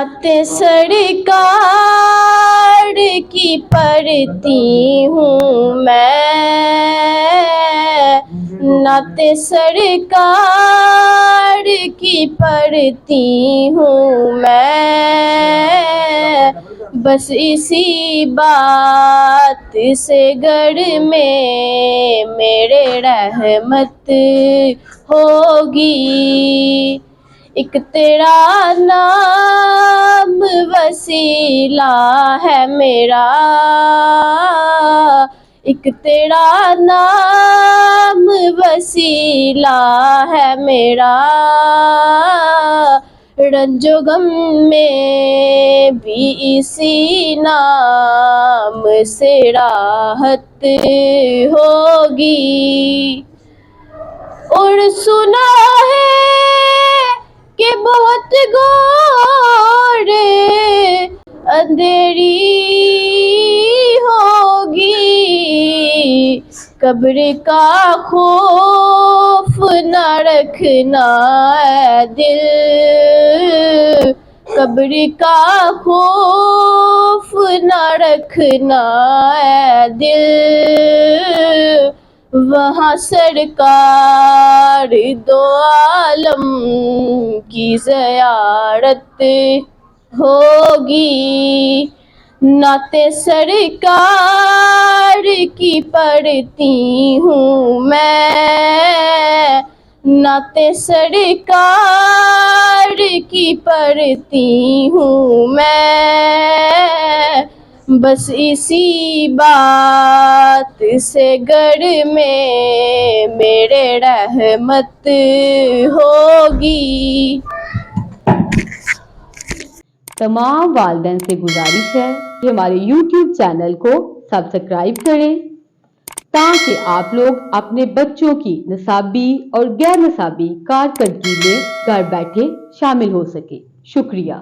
नाते सरकार की पढ़ती हूँ मैं, नाते सरकार की पढ़ती हूँ मैं। बस इसी बात से घर में मेरे रहमत होगी। एक तेरा नाम वसीला है मेरा, एक तेरा नाम वसीला है मेरा। रंजो गम में भी इसी नाम से राहत होगी। और सुना है कि बहुत घोर अंधेरी होगी, कब्र का खौफ न रखना है दिल, कब्र का खौफ न रखना है दिल। वहाँ सरकार दो आलम की ज़ियारत होगी। नाते सरकार की पढ़ती हूँ मैं, नाते सरकार की पढ़ती हूँ मैं। बस इसी बात से घर में मेरे रहमत होगी। तमाम वालिदैन से गुजारिश है कि हमारे YouTube चैनल को सब्सक्राइब करें ताकि आप लोग अपने बच्चों की निसाबी और गैर निसाबी कारकर्दगी में घर बैठे शामिल हो सके। शुक्रिया।